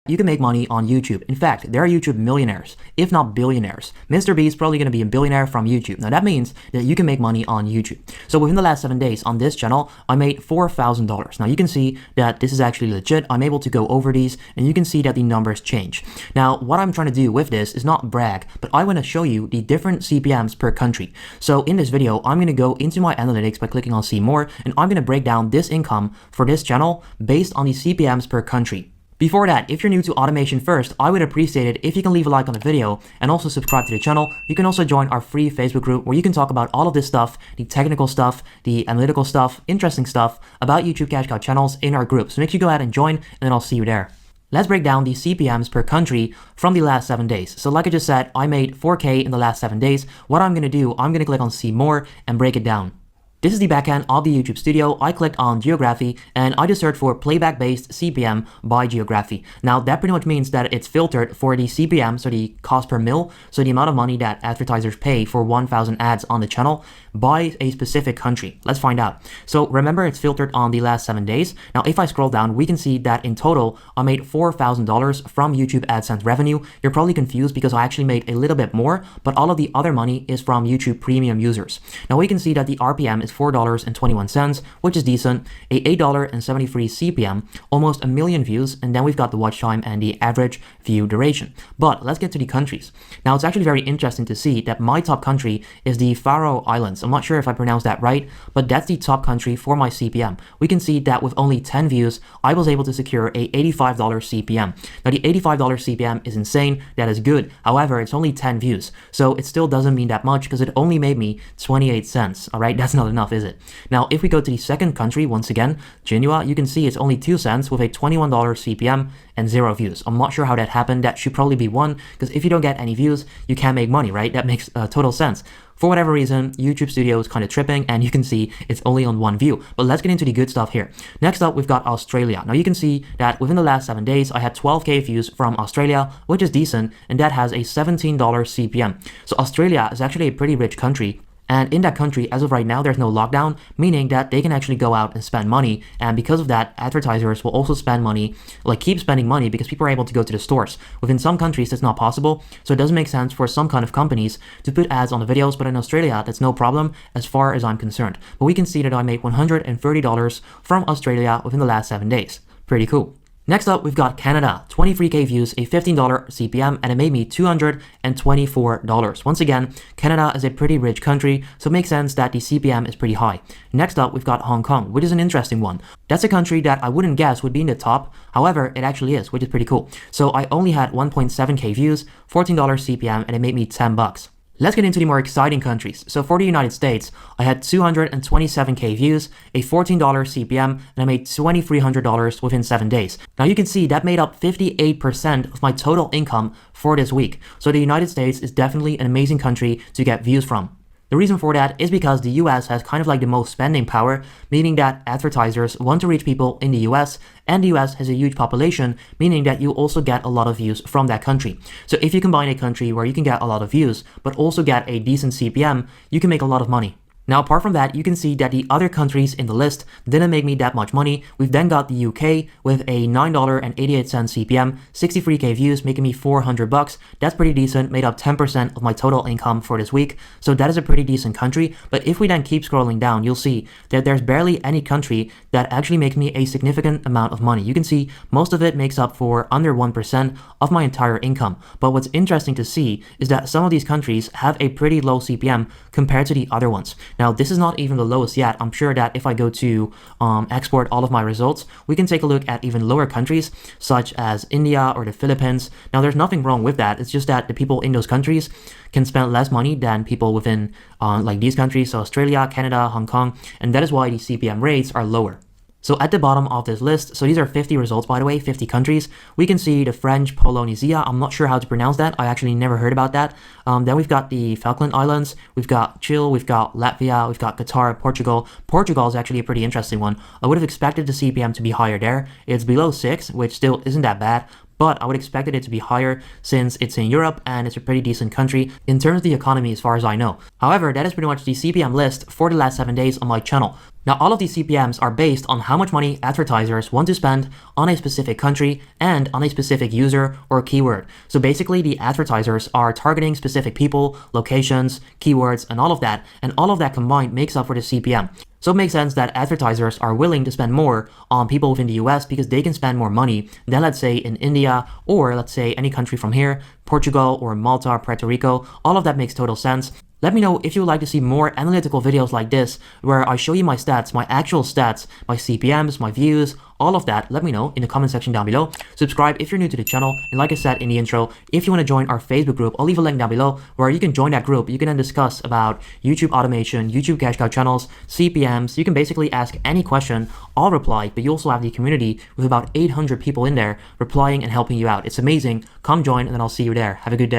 you can make money on YouTube. In fact, there are YouTube millionaires, if not billionaires. Mr. Beast is probably going to be a billionaire from YouTube. Now that means that you can make money on YouTube. So within the last 7 days on this channel, I made $4,000. Now you can see that this is actually legit. I'm able to go over these and you can see that the numbers change. Now what I'm trying to do with this is not brag, but I want to show you the different CPMs per country. So in this video, I'm going to go into my analytics by clicking on see more, and I'm going to break down this income for this channel based on the CPMs per country. Before that, if you're new to automation first, I would appreciate it if you can leave a like on the video and also subscribe to the channel. You can also join our free Facebook group where you can talk about all of this stuff, the technical stuff, the analytical stuff, interesting stuff about YouTube cash cow channels in our group. So make sure you go ahead and join, and then I'll see you there. Let's break down the CPMs per country from the last 7 days. So like I just said, I made 4K in the last 7 days. What I'm going to do, I'm going to click on see more and break it down. This is the backend of the YouTube studio. I clicked on geography and I just searched for playback based CPM by geography. Now that pretty much means that it's filtered for the CPM, so the cost per mil, so the amount of money that advertisers pay for 1,000 ads on the channel by a specific country. Let's find out. So remember, it's filtered on the last 7 days. Now if I scroll down, we can see that in total I made $4,000 from YouTube AdSense revenue. You're probably confused because I actually made a little bit more, but all of the other money is from YouTube premium users. Now we can see that the RPM is $4.21, which is decent, a $8.73 CPM, almost 1 million views, and then we've got the watch time and the average view duration. But let's get to the countries. Now it's actually very interesting to see that my top country is the Faroe Islands. I'm not sure if I pronounced that right, but that's the top country for my CPM. We can see that with only 10 views, I was able to secure a $85 CPM. Now the $85 CPM is insane, that is good. However, it's only 10 views, so it still doesn't mean that much because it only made me 28 cents. All right, that's not enough, is it? Now, if we go to the second country, once again, Genua, you can see it's only 2 cents with a $21 CPM and 0 views. I'm not sure how that happened. That should probably be 1, because if you don't get any views, you can't make money, right? That makes total sense. For whatever reason, YouTube Studio is kind of tripping, and you can see it's only on 1 view. But let's get into the good stuff here. Next up, we've got Australia. Now you can see that within the last 7 days, I had 12K views from Australia, which is decent, and that has a $17 CPM. So Australia is actually a pretty rich country. And in that country, as of right now, there's no lockdown, meaning that they can actually go out and spend money. And because of that, advertisers will also spend money, like keep spending money, because people are able to go to the stores. Within some countries, that's not possible. So it doesn't make sense for some kind of companies to put ads on the videos. But in Australia, that's no problem as far as I'm concerned. But we can see that I made $130 from Australia within the last 7 days. Pretty cool. Next up, we've got Canada, 23K views, a $15 CPM, and it made me $224. Once again, Canada is a pretty rich country, so it makes sense that the CPM is pretty high. Next up, we've got Hong Kong, which is an interesting one. That's a country that I wouldn't guess would be in the top. However, it actually is, which is pretty cool. So I only had 1.7K views, $14 CPM, and it made me $10. Let's get into the more exciting countries. So for the United States, I had 227K views, a $14 CPM, and I made $2,300 within 7 days. Now you can see that made up 58% of my total income for this week. So the United States is definitely an amazing country to get views from. The reason for that is because the US has kind of like the most spending power, meaning that advertisers want to reach people in the US, and the US has a huge population, meaning that you also get a lot of views from that country. So if you combine a country where you can get a lot of views, but also get a decent CPM, you can make a lot of money. Now, apart from that, you can see that the other countries in the list didn't make me that much money. We've then got the UK with a $9.88 CPM, 63K views, making me $400. That's pretty decent, made up 10% of my total income for this week. So that is a pretty decent country. But if we then keep scrolling down, you'll see that there's barely any country that actually makes me a significant amount of money. You can see most of it makes up for under 1% of my entire income. But what's interesting to see is that some of these countries have a pretty low CPM compared to the other ones. Now, this is not even the lowest yet. I'm sure that if I go to export all of my results, we can take a look at even lower countries, such as India or the Philippines. Now, there's nothing wrong with that. It's just that the people in those countries can spend less money than people within like these countries, so Australia, Canada, Hong Kong, and that is why the CPM rates are lower. So at the bottom of this list, so these are 50 results, by the way, 50 countries. We can see the French Polynesia. I'm not sure how to pronounce that. I actually never heard about that. Then we've got the Falkland Islands. We've got Chile. We've got Latvia. We've got Qatar, Portugal. Portugal is actually a pretty interesting one. I would have expected the CPM to be higher there. It's below 6, which still isn't that bad. but I would expect it to be higher since it's in Europe and it's a pretty decent country in terms of the economy as far as I know. However, that is pretty much the CPM list for the last 7 days on my channel. Now, all of these CPMs are based on how much money advertisers want to spend on a specific country and on a specific user or keyword. So basically, the advertisers are targeting specific people, locations, keywords, and all of that combined makes up for the CPM. So it makes sense that advertisers are willing to spend more on people within the US because they can spend more money than, let's say, in India, or let's say any country from here, Portugal or Malta, Puerto Rico. All of that makes total sense. Let me know if you would like to see more analytical videos like this, where I show you my stats, my actual stats, my CPMs, my views, all of that. Let me know in the comment section down below. Subscribe if you're new to the channel. And like I said in the intro, if you want to join our Facebook group, I'll leave a link down below where you can join that group. You can then discuss about YouTube automation, YouTube cash cow channels, CPMs. You can basically ask any question. I'll reply, but you also have the community with about 800 people in there replying and helping you out. It's amazing. Come join and then I'll see you there. Have a good day.